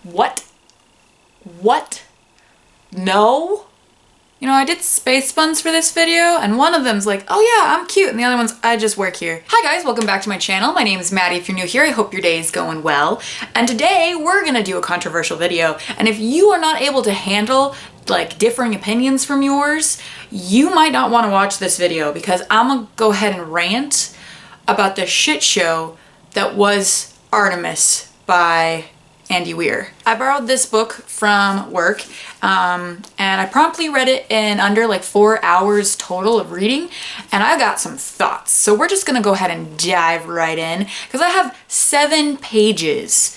What? What? No? You know, I did space buns for this video, and one of them's like, oh yeah, I'm cute, and the other one's, I just work here. Hi guys, welcome back to my channel. My name is Maddie. If you're new here, I hope your day is going well. And today, we're gonna do a controversial video. And if you are not able to handle, like, differing opinions from yours, you might not want to watch this video, because I'm gonna go ahead and rant about the shit show that was Artemis by Andy Weir. I borrowed this book from work, and I promptly read it in under like 4 hours total of reading, and I got some thoughts. So we're just gonna go ahead and dive right in, because I have 7 pages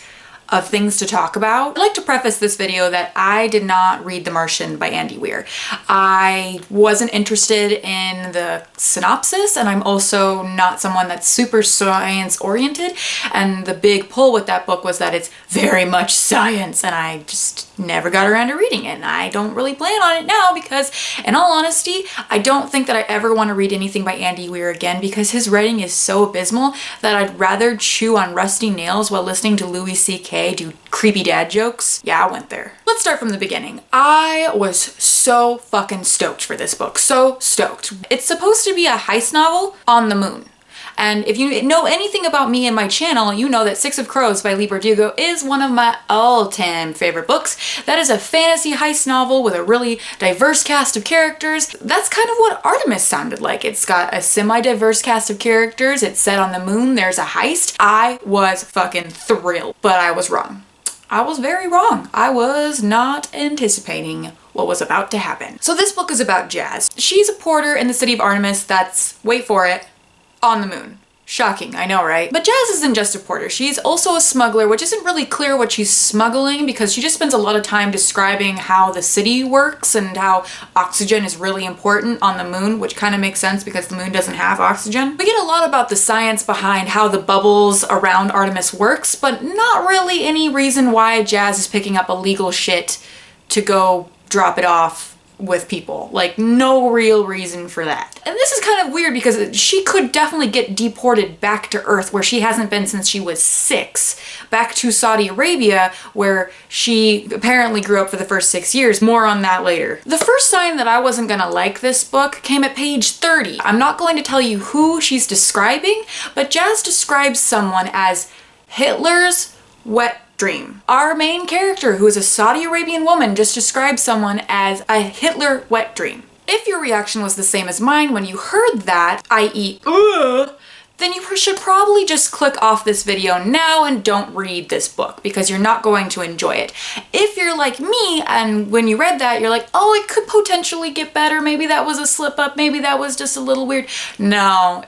of things to talk about. I'd like to preface this video that I did not read The Martian by Andy Weir. I wasn't interested in the synopsis, and I'm also not someone that's super science oriented, and the big pull with that book was that it's very much science, and I just never got around to reading it, and I don't really plan on it now because, in all honesty, I don't think that I ever want to read anything by Andy Weir again, because his writing is so abysmal that I'd rather chew on rusty nails while listening to Louis C.K. do creepy dad jokes. Yeah, I went there. Let's start from the beginning. I was so fucking stoked for this book. So stoked. It's supposed to be a heist novel on the moon. And if you know anything about me and my channel, you know that Six of Crows by Leigh Bardugo is one of my all-time favorite books. That is a fantasy heist novel with a really diverse cast of characters. That's kind of what Artemis sounded like. It's got a semi-diverse cast of characters. It's set on the moon. There's a heist. I was fucking thrilled, but I was wrong. I was very wrong. I was not anticipating what was about to happen. So this book is about Jazz. She's a porter in the city of Artemis that's, wait for it, on the moon. Shocking, I know, right? But Jazz isn't just a porter. She's also a smuggler, which isn't really clear what she's smuggling, because she just spends a lot of time describing how the city works and how oxygen is really important on the moon, which kind of makes sense because the moon doesn't have oxygen. We get a lot about the science behind how the bubbles around Artemis works, but not really any reason why Jazz is picking up illegal shit to go drop it off with people. Like, no real reason for that. And this is kind of weird because she could definitely get deported back to Earth, where she hasn't been since she was 6, back to Saudi Arabia, where she apparently grew up for the first 6 years. More on that later. The first sign that I wasn't gonna like this book came at page 30. I'm not going to tell you who she's describing, but Jazz describes someone as Hitler's wet dream. Our main character, who is a Saudi Arabian woman, just describes someone as a Hitler wet dream. If your reaction was the same as mine when you heard that, i.e., ugh, then you should probably just click off this video now and don't read this book, because you're not going to enjoy it. If you're like me and when you read that, you're like, oh, it could potentially get better. Maybe that was a slip up. Maybe that was just a little weird. No,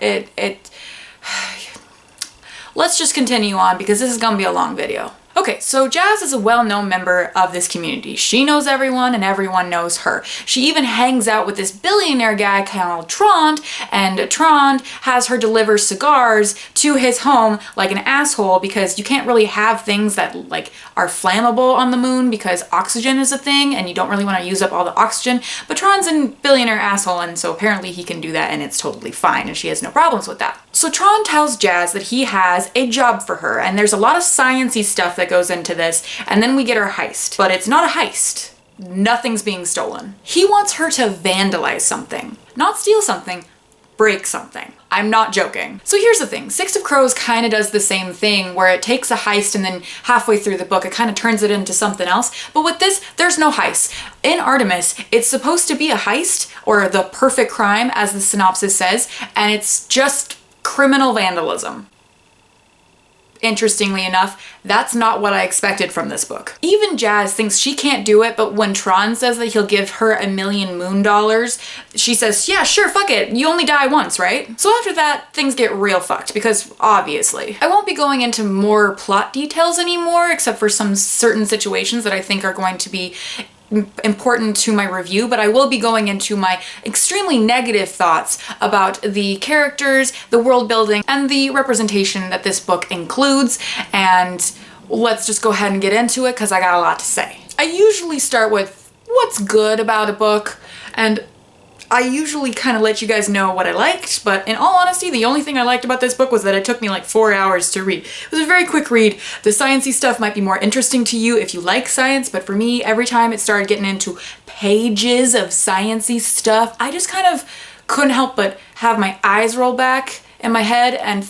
let's just continue on, because this is gonna be a long video. Okay, so Jazz is a well-known member of this community. She knows everyone and everyone knows her. She even hangs out with this billionaire guy called Trond, and Trond has her deliver cigars to his home like an asshole, because you can't really have things that like are flammable on the moon because oxygen is a thing and you don't really want to use up all the oxygen. But Trond's a billionaire asshole, and so apparently he can do that and it's totally fine, and she has no problems with that. So Trond tells Jazz that he has a job for her, and there's a lot of sciencey stuff that goes into this, and then we get our heist. But it's not a heist. Nothing's being stolen. He wants her to vandalize something. Not steal something, break something. I'm not joking. So here's the thing. Six of Crows kind of does the same thing, where it takes a heist and then halfway through the book it kind of turns it into something else. But with this, there's no heist. In Artemis, it's supposed to be a heist, or the perfect crime, as the synopsis says, and it's just criminal vandalism. Interestingly enough, that's not what I expected from this book. Even Jazz thinks she can't do it, but when Trond says that he'll give her $1 million moon dollars, she says, yeah, sure, fuck it. You only die once, right? So after that, things get real fucked, because obviously. I won't be going into more plot details anymore, except for some certain situations that I think are going to be important to my review, but I will be going into my extremely negative thoughts about the characters, the world building, and the representation that this book includes. And let's just go ahead and get into it, because I got a lot to say. I usually start with what's good about a book, and I usually kind of let you guys know what I liked, but in all honesty, the only thing I liked about this book was that it took me like 4 hours to read. It was a very quick read. The sciencey stuff might be more interesting to you if you like science, but for me, every time it started getting into pages of sciencey stuff, I just kind of couldn't help but have my eyes roll back in my head and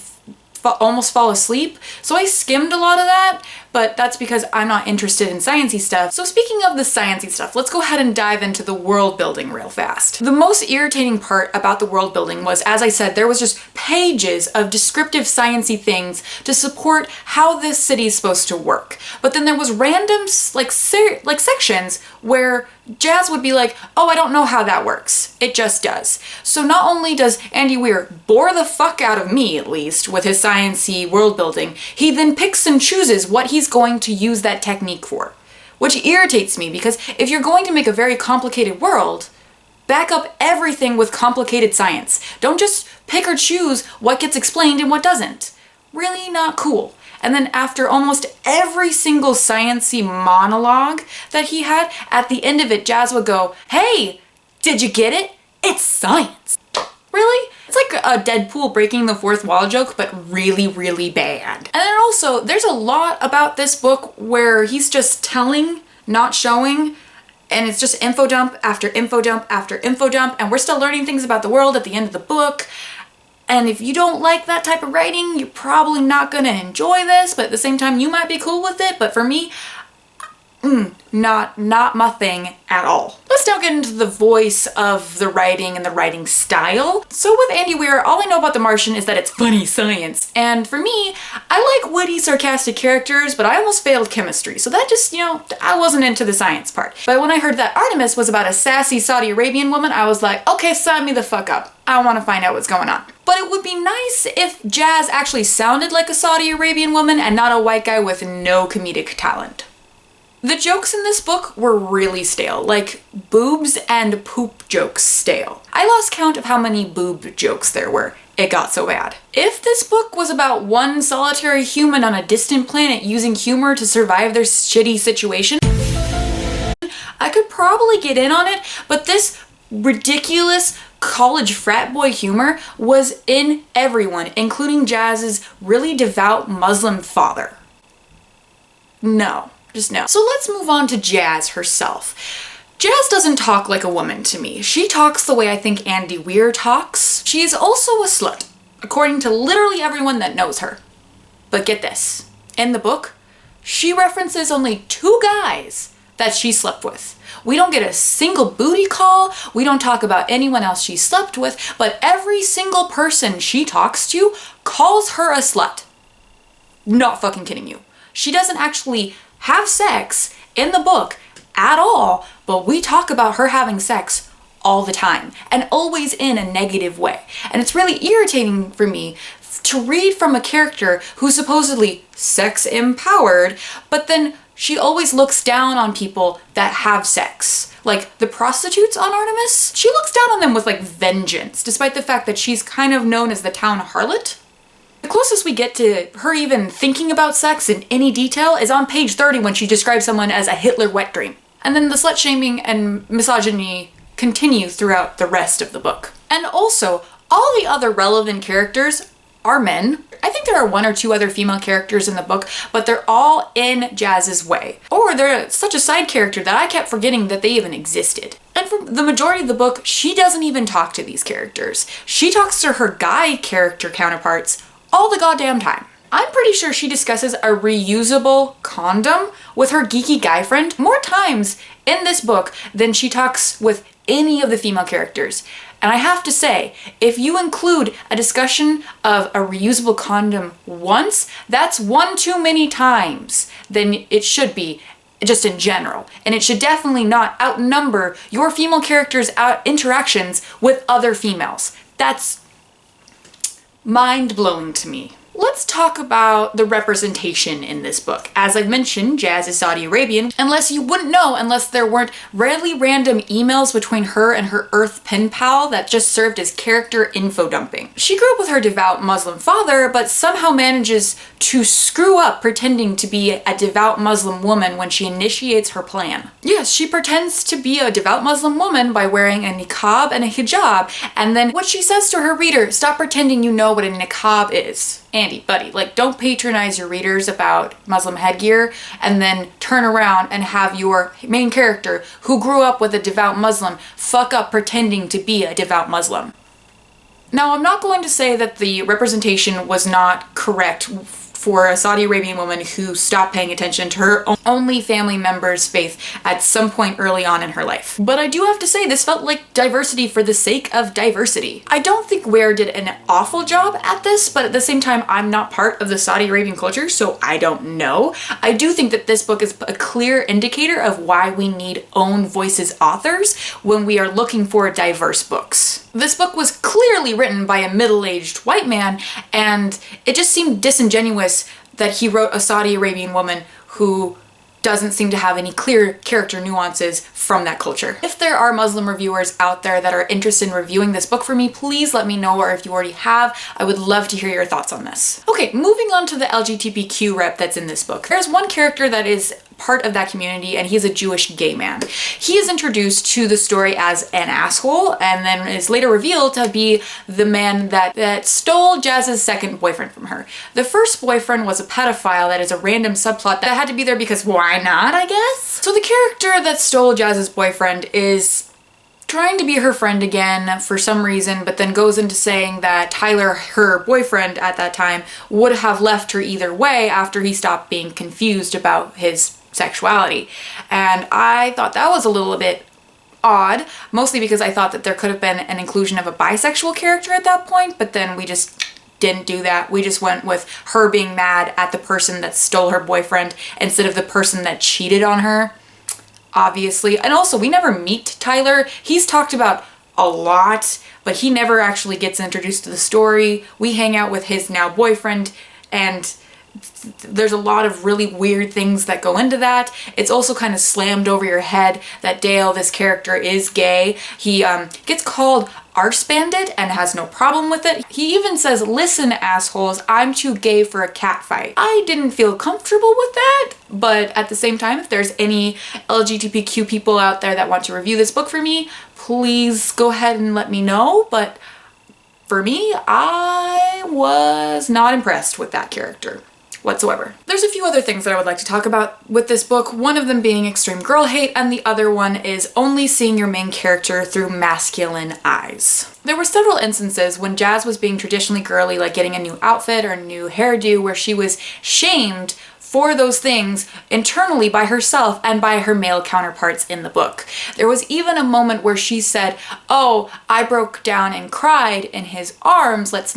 almost fall asleep. So I skimmed a lot of that, but that's because I'm not interested in sciencey stuff. So speaking of the sciencey stuff, let's go ahead and dive into the world building real fast. The most irritating part about the world building was, as I said, there was just pages of descriptive sciencey things to support how this city is supposed to work. But then there was random like sections where Jazz would be like, oh, I don't know how that works. It just does. So not only does Andy Weir bore the fuck out of me, at least, with his sciencey world building, he then picks and chooses what he's going to use that technique for. Which irritates me, because if you're going to make a very complicated world, back up everything with complicated science. Don't just pick or choose what gets explained and what doesn't. Really not cool. And then after almost every single sciencey monologue that he had, at the end of it, Jazz would go, hey, did you get it? It's science. Really? It's like a Deadpool breaking the fourth wall joke, but really, really bad. And then also, there's a lot about this book where he's just telling, not showing, and it's just info dump after info dump after info dump, and we're still learning things about the world at the end of the book. And if you don't like that type of writing, you're probably not gonna enjoy this, but at the same time, you might be cool with it. But for me, not my thing at all. Let's now get into the voice of the writing and the writing style. So with Andy Weir, all I know about The Martian is that it's funny science. And for me, I like witty, sarcastic characters, but I almost failed chemistry. So that just, I wasn't into the science part. But when I heard that Artemis was about a sassy Saudi Arabian woman, I was like, okay, sign me the fuck up. I want to find out what's going on. But it would be nice if Jazz actually sounded like a Saudi Arabian woman and not a white guy with no comedic talent. The jokes in this book were really stale, like boobs and poop jokes stale. I lost count of how many boob jokes there were. It got so bad. If this book was about one solitary human on a distant planet using humor to survive their shitty situation, I could probably get in on it, but this ridiculous college frat boy humor was in everyone, including Jazz's really devout Muslim father. No. Just no. So let's move on to Jazz herself. Jazz doesn't talk like a woman to me. She talks the way I think Andy Weir talks. She is also a slut, according to literally everyone that knows her. But get this. In the book, she references only 2 guys that she slept with. We don't get a single booty call. We don't talk about anyone else she slept with, but every single person she talks to calls her a slut. Not fucking kidding you. She doesn't actually have sex in the book at all, but we talk about her having sex all the time, and always in a negative way. And it's really irritating for me to read from a character who's supposedly sex empowered, but then she always looks down on people that have sex. Like the prostitutes on Artemis, she looks down on them with like vengeance, despite the fact that she's kind of known as the town harlot. The closest we get to her even thinking about sex in any detail is on page 30 when she describes someone as a Hitler wet dream. And then the slut shaming and misogyny continue throughout the rest of the book. And also, all the other relevant characters are men. I think there are 1 or 2 other female characters in the book, but they're all in Jazz's way. Or they're such a side character that I kept forgetting that they even existed. And for the majority of the book, she doesn't even talk to these characters. She talks to her guy character counterparts all the goddamn time. I'm pretty sure she discusses a reusable condom with her geeky guy friend more times in this book than she talks with any of the female characters. And I have to say, if you include a discussion of a reusable condom once, that's 1 too many times than it should be, just in general. And it should definitely not outnumber your female characters' interactions with other females. That's mind-blowing to me. let's talk about the representation in this book. As I've mentioned, Jazz is Saudi Arabian, unless you wouldn't know unless there weren't rarely random emails between her and her Earth pen pal that just served as character info dumping. She grew up with her devout Muslim father, but somehow manages to screw up pretending to be a devout Muslim woman when she initiates her plan. Yes, she pretends to be a devout Muslim woman by wearing a niqab and a hijab, and then what she says to her reader, stop pretending you know what a niqab is. Andy, buddy, like, don't patronize your readers about Muslim headgear and then turn around and have your main character, who grew up with a devout Muslim, fuck up pretending to be a devout Muslim. Now, I'm not going to say that the representation was not correct for a Saudi Arabian woman who stopped paying attention to her only family member's faith at some point early on in her life. But I do have to say, this felt like diversity for the sake of diversity. I don't think Weir did an awful job at this, but at the same time, I'm not part of the Saudi Arabian culture, so I don't know. I do think that this book is a clear indicator of why we need own voices authors when we are looking for diverse books. This book was clearly written by a middle-aged white man, and it just seemed disingenuous that he wrote a Saudi Arabian woman who doesn't seem to have any clear character nuances from that culture. If there are Muslim reviewers out there that are interested in reviewing this book for me, please let me know, or if you already have, I would love to hear your thoughts on this. Okay, moving on to the LGBTQ rep that's in this book. There's one character that is part of that community, and he's a Jewish gay man. He is introduced to the story as an asshole, and then is later revealed to be the man that stole Jazz's second boyfriend from her. The first boyfriend was a pedophile that is a random subplot that had to be there because why not, I guess? So the character that stole Jazz's boyfriend is trying to be her friend again for some reason, but then goes into saying that Tyler, her boyfriend at that time, would have left her either way after he stopped being confused about his sexuality. And I thought that was a little bit odd, mostly because I thought that there could have been an inclusion of a bisexual character at that point, but then we just didn't do that. We just went with her being mad at the person that stole her boyfriend instead of the person that cheated on her, obviously. And also, we never meet Tyler. He's talked about a lot, but he never actually gets introduced to the story. We hang out with his now boyfriend, and there's a lot of really weird things that go into that. It's also kind of slammed over your head that Dale, this character, is gay. He gets called Arse Bandit and has no problem with it. He even says, listen, assholes, I'm too gay for a cat fight. I didn't feel comfortable with that, but at the same time, if there's any LGBTQ people out there that want to review this book for me, please go ahead and let me know. But for me, I was not impressed with that character whatsoever. There's a few other things that I would like to talk about with this book, one of them being extreme girl hate, and the other one is only seeing your main character through masculine eyes. There were several instances when Jazz was being traditionally girly, like getting a new outfit or a new hairdo, where she was shamed for those things internally by herself and by her male counterparts in the book. There was even a moment where she said, oh, I broke down and cried in his arms, let's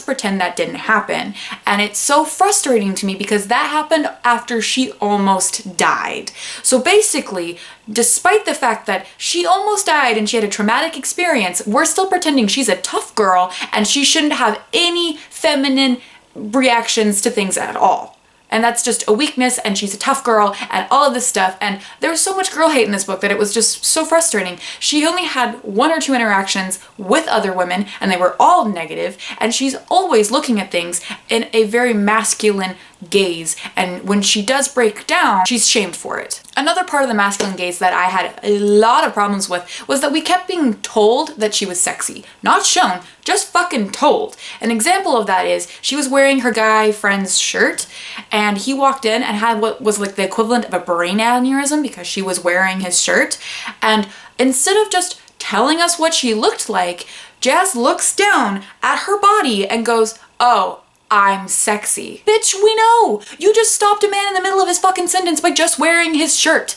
pretend that didn't happen. And it's so frustrating to me because that happened after she almost died. So basically, despite the fact that she almost died and she had a traumatic experience, we're still pretending she's a tough girl and she shouldn't have any feminine reactions to things at all. And that's just a weakness, and she's a tough girl, and all of this stuff. And there was so much girl hate in this book that it was just so frustrating. She only had 1 or 2 interactions with other women, and they were all negative, and she's always looking at things in a very masculine gaze, and when she does break down, she's shamed for it. Another part of the masculine gaze that I had a lot of problems with was that we kept being told that she was sexy. Not shown, just fucking told. An example of that is she was wearing her guy friend's shirt, and he walked in and had what was like the equivalent of a brain aneurysm because she was wearing his shirt, and instead of just telling us what she looked like, Jazz looks down at her body and goes, oh, I'm sexy. Bitch, we know! You just stopped a man in the middle of his fucking sentence by just wearing his shirt.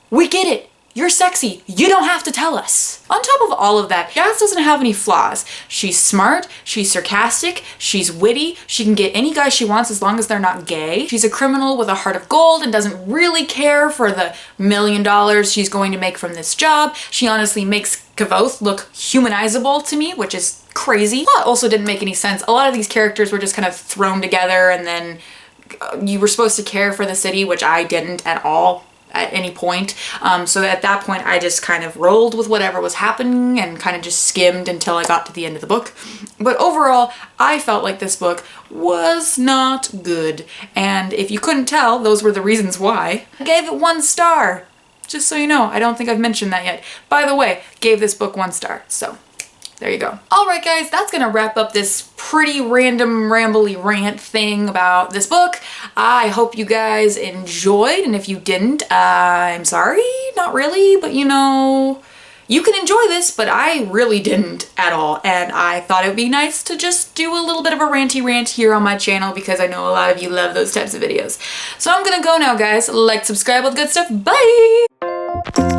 We get it. You're sexy. You don't have to tell us. On top of all of that, Yas doesn't have any flaws. She's smart, she's sarcastic, she's witty, she can get any guy she wants as long as they're not gay. She's a criminal with a heart of gold and doesn't really care for the $1 million she's going to make from this job. She honestly makes Kavoth look humanizable to me, which is crazy. Plot also didn't make any sense. A lot of these characters were just kind of thrown together, and then you were supposed to care for the city, which I didn't at all at any point. So at that point, I just kind of rolled with whatever was happening and kind of just skimmed until I got to the end of the book. But overall, I felt like this book was not good. And if you couldn't tell, those were the reasons why. I gave it 1 star. Just so you know, I don't think I've mentioned that yet. By the way, gave this book 1 star, so there you go. All right, guys, that's gonna wrap up this pretty random, rambly rant thing about this book. I hope you guys enjoyed, and if you didn't, I'm sorry, not really, but you know, you can enjoy this, but I really didn't at all, and I thought it would be nice to just do a little bit of a ranty rant here on my channel because I know a lot of you love those types of videos. So I'm gonna go now, guys. Like, subscribe, all the good stuff. Bye!